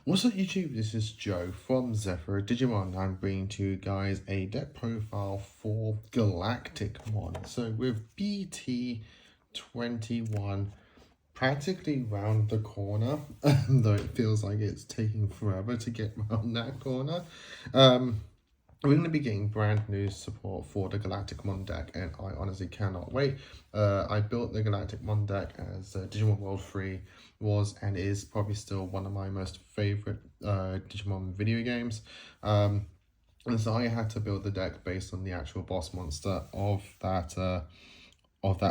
What's up YouTube, this is Joe from Zephyrwargames. I'm bringing to you guys a deck profile for Galacticmon. So with BT21 practically round the corner, though it feels like it's taking forever to get around that corner, we're going to be getting brand new support for the Galacticmon deck, and I honestly cannot wait. I built the Galacticmon deck as Digimon World 3 was and is probably still one of my most favorite Digimon video games. And so I had to build the deck based on the actual boss monster of that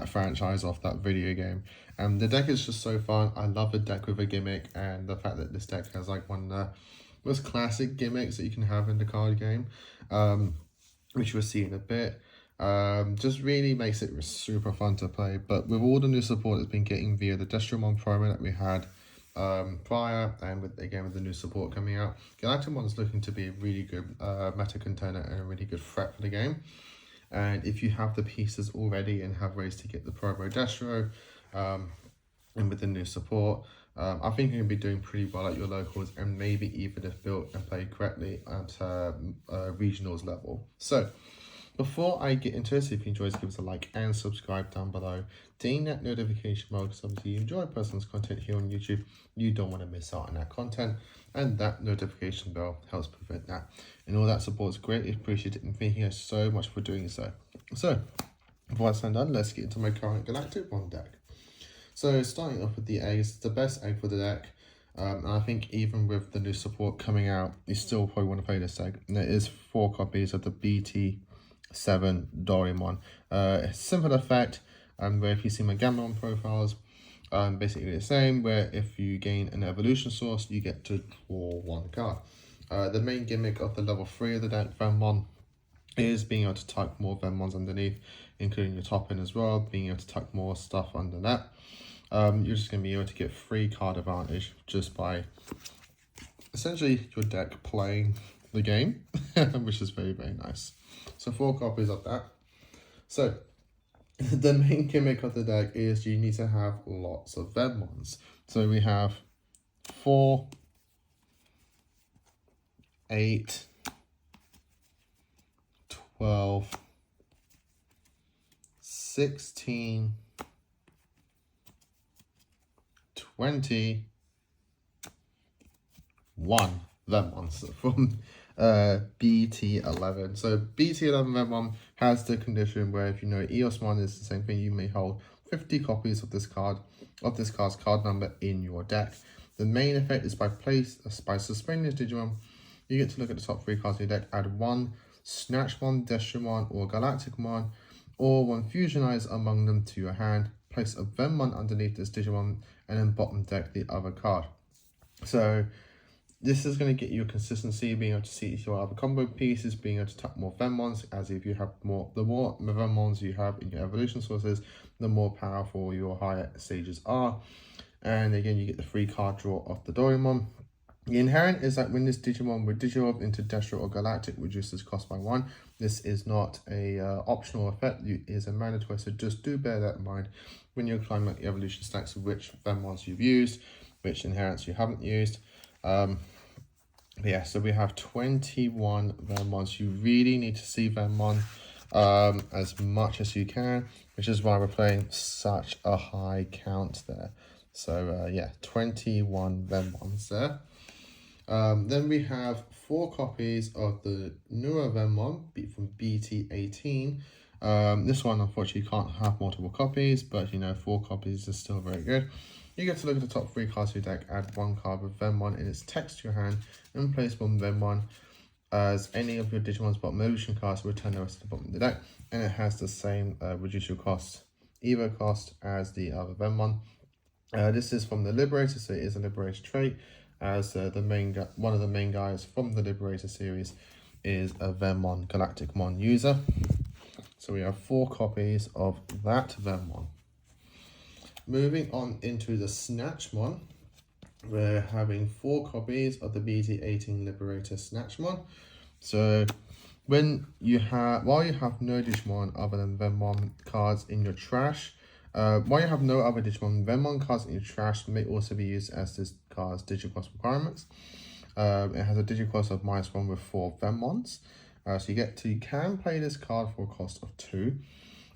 franchise, of that video game. And the deck is just so fun. I love a deck with a gimmick, and the fact that this deck has like one of the most classic gimmicks that you can have in the card game, which we'll see in a bit, just really makes it super fun to play. But with all the new support it's been getting via the Digimon promo that we had prior, and with the new support coming out, Galacticmon is looking to be a really good meta contender and a really good threat for the game. And if you have the pieces already and have ways to get the promo Destro, and with the new support, I think you're going to be doing pretty well at your locals, and maybe even if built and played correctly at regionals level. So before I get into it, if you enjoy, give us a like and subscribe down below. Ding that notification bell, because obviously you enjoy person's content here on YouTube. You don't want to miss out on that content, and that notification bell helps prevent that. And all that support is greatly appreciated, and thank you guys so much for doing so. So before I stand done, let's get into my current Galacticmon deck. So starting off with the eggs, the best egg for the deck, and I think even with the new support coming out, you still probably want to play this egg. And there is 4 copies of the BT7 Doraemon. Simple effect, where if you see my Gammon profiles, basically the same, where if you gain an evolution source, you get to draw 1 card. The main gimmick of the level 3 of the deck, Venmon, is being able to tuck more Venmons underneath, including your top end as well, being able to tuck more stuff under that. You're just going to be able to get 3 card advantage just by essentially your deck playing the game, which is very, very nice. So 4 copies of that. So the main gimmick of the deck is you need to have lots of Venmons. So we have 4, 8, 12, 16, 21 Venmons from BT11. So BT11 Venmon has the condition where if you know Eosmon is the same thing, you may hold 50 copies of this card's card number in your deck. The main effect is by suspending this Digimon, you get to look at the top 3 cards of your deck, add 1 Snatchmon, Destromon, or Galacticmon, or 1 Fusionize among them to your hand. Place a Venmon underneath this Digimon, and then bottom deck the other card. So this is going to get you a consistency, being able to see your other combo pieces, being able to tuck more Venmons, as if you have more, the more Venmons you have in your evolution sources, the more powerful your higher stages are. And again, you get the 3 card draw of the Doraemon. The inherent is that when this Digimon would Digivolve into Destro or Galactic, reduces cost by 1. This is not a optional effect, it is a mandatory, so just do bear that in mind when you're climbing up the evolution stacks, which Venmons you've used, which inherents you haven't used. But yeah, so we have 21 Venmons. You really need to see Venmon as much as you can, which is why we're playing such a high count there. So yeah, 21 Venmons there. Then we have 4 copies of the newer Venmon from BT18. This one unfortunately can't have multiple copies, but you know, 4 copies is still very good. You get to look at the top 3 cards of your deck, add 1 card with Venmon in its text to your hand, and place 1 Venmon as any of your Digimon's bottom evolution cards, return the rest to the bottom of the deck, and it has the same reduce your cost, Evo cost, as the other Venmon. This is from the Liberator, so it is a Liberator trait, as one of the main guys from the Liberator series is a Venmon Galacticmon user. So we have 4 copies of that Venmon. Moving on into the Snatchmon, we're having 4 copies of the BT18 Liberator Snatchmon. So While you have no Digimon other than Venmon cards in your trash, while you have no other Digimon, Venmon cards in your trash may also be used as this card's Digicost requirements. It has a Digicost of -1 with 4 Venmons. So you can play this card for a cost of 2.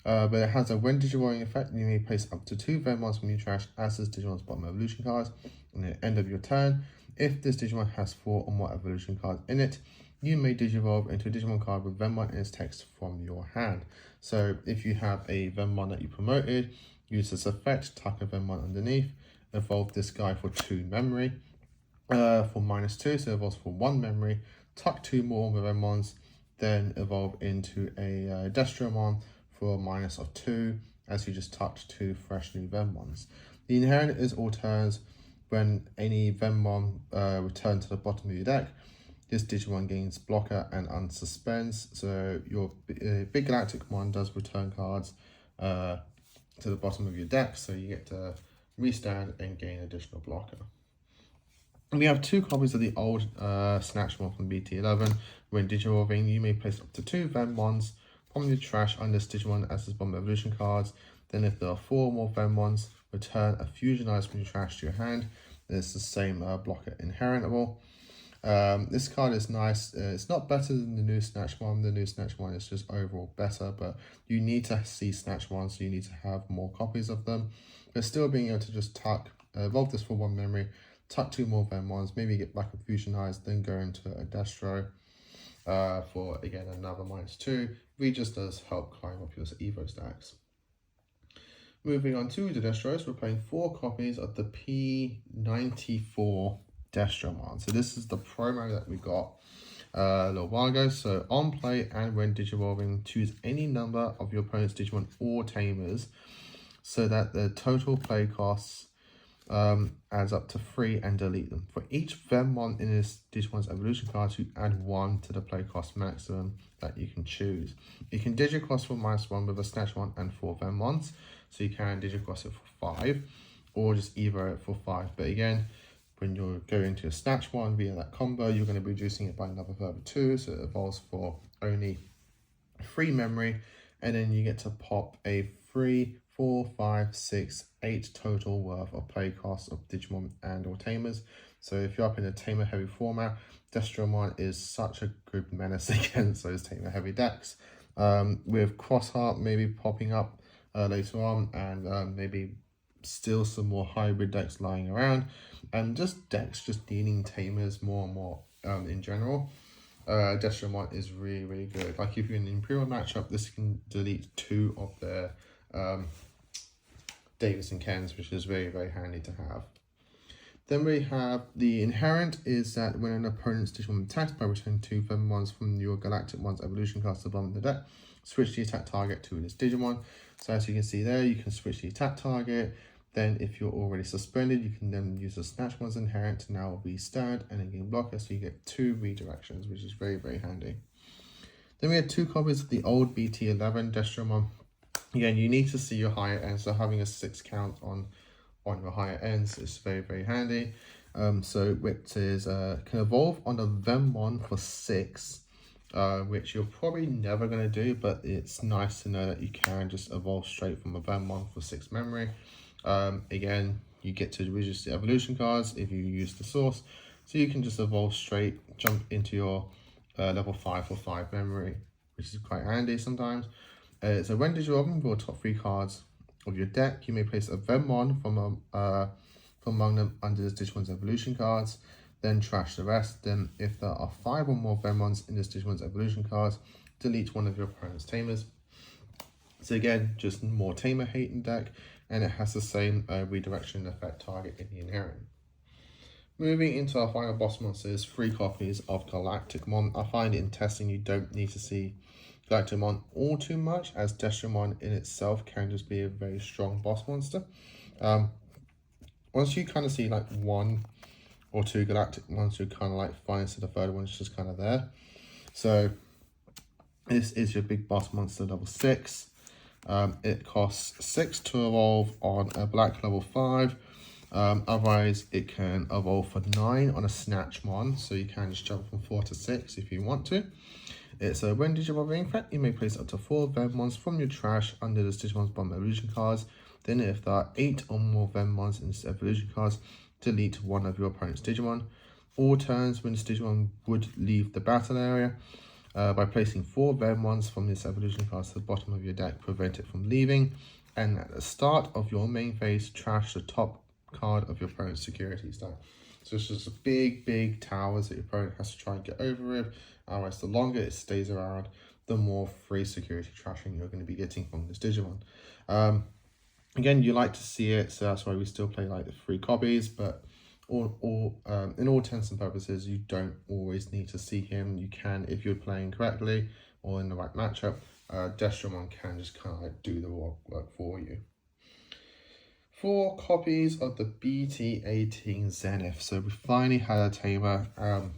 But it has a when Digivolving effect, you may place up to 2 Venmons from your trash as this Digimon's bottom evolution cards. And at the end of your turn, if this Digimon has 4 or more evolution cards in it, you may Digivolve into a Digimon card with Venmon in its text from your hand. So if you have a Venmon that you promoted, use this effect, tuck a Venmon underneath, evolve this guy for 2 memory, for -2, so evolves for 1 memory, tuck 2 more Venmons, then evolve into a Destromon for a -2, as you just tucked 2 fresh new Venmons. The inherent is all turns when any Venmon return to the bottom of your deck. This Digimon gains blocker and unsuspends, so your big Galacticmon does return cards to the bottom of your deck, so you get to restand and gain additional blocker. We have 2 copies of the old Snatchmon from BT11. When Digivolving, you may place up to 2 Venmons from your trash on this Digimon as his bomb evolution cards. Then if there are 4 more Venmons, return a fusion ice from your trash to your hand. It's the same blocker inheritable. This card is nice. It's not better than the new Snatchmon. The new Snatchmon is just overall better, but you need to see Snatchmon, so you need to have more copies of them. But still being able to just tuck, evolve this for 1 memory, tuck 2 more Venmons, maybe get back a fusion ice, then go into a Destro for, again, another -2. It just does help climb up your Evo stacks. Moving on to the Destros, we're playing 4 copies of the P94 Destromon. So this is the promo that we got a little while ago. So on play and when Digivolving, choose any number of your opponent's Digimon or Tamers so that the total play costs adds up to 3 and delete them. For each Venmon in this Digimon's evolution card, you add 1 to the play cost maximum that you can choose. You can Digicost for -1 with a Snatchmon and 4 Venmons, so you can Digicost it for 5, or just Evo it for 5. But again, when you're going to a Snatchmon via that combo, you're going to be reducing it by another further 2, so it evolves for only 3 memory, and then you get to pop a 3, 4, 5, 6, 8 total worth of play costs of Digimon and or Tamers. So if you're up in a Tamer heavy format, Destromon is such a good menace against those Tamer heavy decks. With Crossheart maybe popping up later on, and maybe still some more hybrid decks lying around, and just decks just dealing Tamers more and more in general. Destromon is really, really good. Like if you're in an Imperial matchup, this can delete 2 of their Davis and Kens, which is very, very handy to have. Then we have the inherent is that when an opponent's Digimon attacks by returning 2 Venmons from your Galacticmon's evolution card to the bottom of the deck, switch the attack target to this Digimon. So as you can see there, you can switch the attack target. Then if you're already suspended, you can then use the Snatchmon's inherent to now restand and then gain blocker, so you get 2 redirections, which is very, very handy. Then we have 2 copies of the old BT11 Destromon. Again, you need to see your higher ends, so having a 6 count on your higher ends is very, very handy. So it is can evolve on a Venmon for 6, which you're probably never going to do, but it's nice to know that you can just evolve straight from a Venmon for 6 memory. Again, you get to reduce the evolution cards if you use the source, so you can just evolve straight, jump into your level 5 for 5 memory, which is quite handy sometimes. So when Digivolving for top 3 cards of your deck, you may place a Venmon from among them under this Digimon's evolution cards, then trash the rest. Then if there are 5 or more Venmons in this Digimon's evolution cards, delete one of your opponent's Tamers. So again, just more Tamer hate in deck, and it has the same redirection effect target in the inherent. Moving into our final boss monsters, 3 copies of Galacticmon. I find in testing you don't need to see Galacticmon all too much, as Destromon in itself can just be a very strong boss monster. Once you kind of see like 1 or 2 Galacticmons, you're kind of like fine, so the third one's just kind of there. So this is your big boss monster, level 6. It costs 6 to evolve on a black level 5. Otherwise, it can evolve for 9 on a Snatchmon, so you can just jump from 4 to 6 if you want to. It's a when Digimon being effect, you may place up to 4 Venmons from your trash under this Digimon's Bomb Evolution cards. Then if there are 8 or more Venmons in this evolution cards, delete one of your opponent's Digimon. All turns when this Digimon would leave the battle area. By placing 4 Venmons from this evolution card to the bottom of your deck, prevent it from leaving. And at the start of your main phase, trash the top card of your opponent's security stack. So it's just a big towers that your opponent has to try and get over with. Otherwise, the longer it stays around, the more free security trashing you're going to be getting from this Digimon. Again, you like to see it, so that's why we still play like the 3 copies, but in all intents and purposes, you don't always need to see him. You can, if you're playing correctly or in the right matchup, Destromon can just kind of like do the work for you. 4 copies of the BT18 Zenith. So we finally had a tamer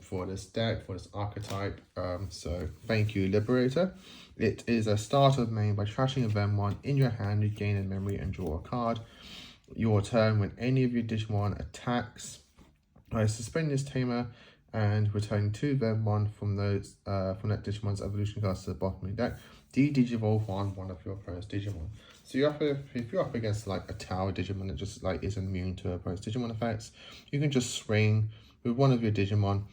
for this deck, for this archetype. So thank you, Liberator. It is a starter of main. By trashing a Venmon in your hand, you gain a memory and draw a card. Your turn, when any of your Digimon attacks, I suspend this tamer and return 2 Venmon from those from that Digimon's evolution cards to the bottom of your deck. Digivolve one of your opponent's Digimon. So if you're up against like a tower Digimon that just like is immune to opponent's Digimon effects, you can just swing with one of your Digimon,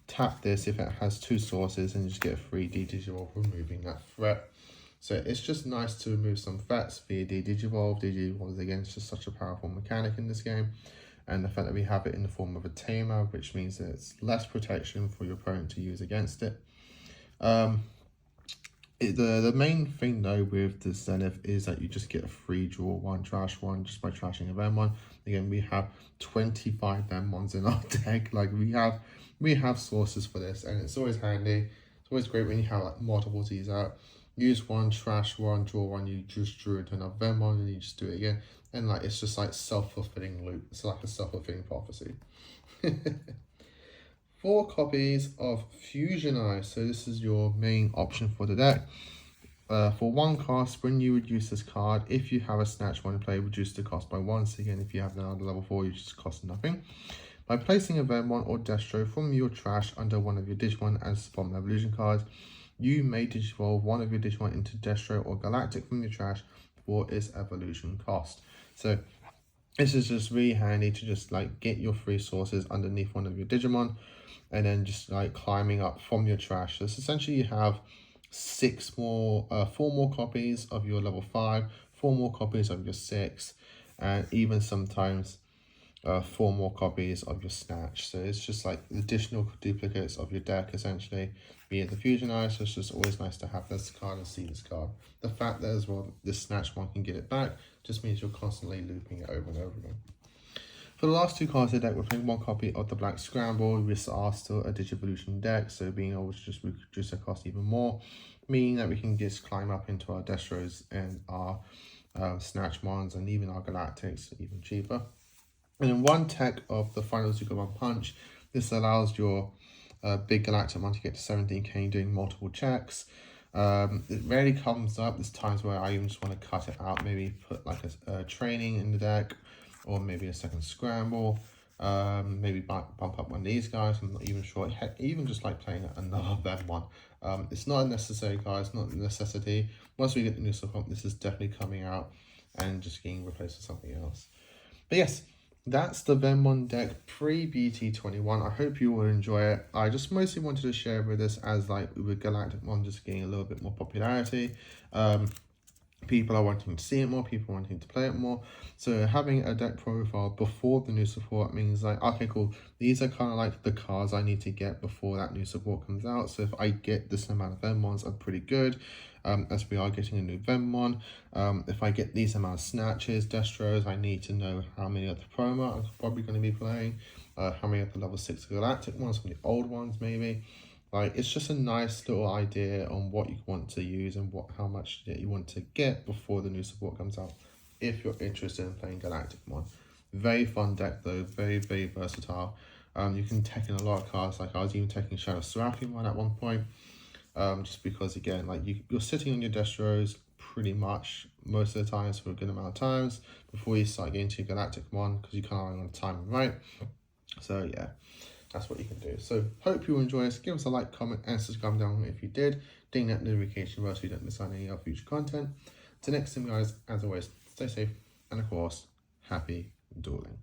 tap this if it has 2 sources, and you just get a free Digivolve, removing that threat. So it's just nice to remove some threats via Digivolve. Digivolve is again just such a powerful mechanic in this game. And the fact that we have it in the form of a tamer, which means that it's less protection for your opponent to use against it. The main thing though with the Zenith is that you just get a free draw 1, trash 1 just by trashing a Venmon. Again, we have 25 Venmons in our deck. Like we have sources for this, and it's always handy. It's always great when you have like multiple Z's out. Use 1, trash 1, draw 1, you just drew into another Venmon, and you just do it again. And like it's just like self-fulfilling loop. It's like a self-fulfilling prophecy. 4 copies of Fusion Eyes. So this is your main option for the deck. For 1 cost, when you reduce this card, if you have a Snatch 1 in play, reduce the cost by 1. So again, if you have another level 4, you just cost nothing. By placing a Venmon or Destro from your trash under one of your Digimon as bottom evolution cards, you may Digivolve one of your Digimon into Destro or Galactic from your trash for its evolution cost. So this is just really handy to just like get your free sources underneath one of your Digimon, and then just like climbing up from your trash. So essentially you have 4 more copies of your level 5, 4 more copies of your 6, and even sometimes 4 more copies of your Snatch. So it's just like additional duplicates of your deck essentially via the Fusion Eyes. So it's just always nice to have this card and see this card. The fact that as well this Snatch one can get it back just means you're constantly looping it over and over again. For the last 2 cards of the deck, we're playing 1 copy of the Black Scramble. These are still a Digivolution deck, so being able to just reduce the cost even more, meaning that we can just climb up into our Destros and our Snatchmons and even our Galactics even cheaper. And then 1 tech of the Final Zuckerman Punch. This allows your big Galacticmon to get to 17k doing multiple checks. It rarely comes up. There's times where I even just want to cut it out, maybe put like a training in the deck, or maybe a second scramble, maybe bump up one of these guys. I'm not even sure. Heck, even just like playing another Venmon. It's not a necessary, guys, not a necessity. Once we get the new support, this is definitely coming out and just getting replaced with something else. But yes, that's the Venmon deck pre-BT21. I hope you will enjoy it. I just mostly wanted to share with this as like with Galacticmon just getting a little bit more popularity. People are wanting to see it more, people wanting to play it more. So having a deck profile before the new support means like, okay, cool. These are kind of like the cards I need to get before that new support comes out. So if I get this amount of Venmons, I'm pretty good. As we are getting a new Venmon. If I get these amount of Snatches, Destros, I need to know how many of the promo I'm probably going to be playing. How many of the level 6 Galactic ones, from the old ones maybe. Like, it's just a nice little idea on what you want to use and how much you want to get before the new support comes out, if you're interested in playing Galacticmon. Very fun deck though, very versatile. You can take in a lot of cards, like I was even taking Shadow Seraphimon at one point, just because again, like you're sitting on your Destros pretty much most of the times for a good amount of times before you start getting to Galacticmon, because you kind of want to time them right. So yeah. That's what you can do. So hope you enjoy us. Give us a like, comment, and subscribe down if you did. Ding that notification bell so you don't miss out on any of our future content. Till next time, guys, as always, stay safe and of course, happy dueling.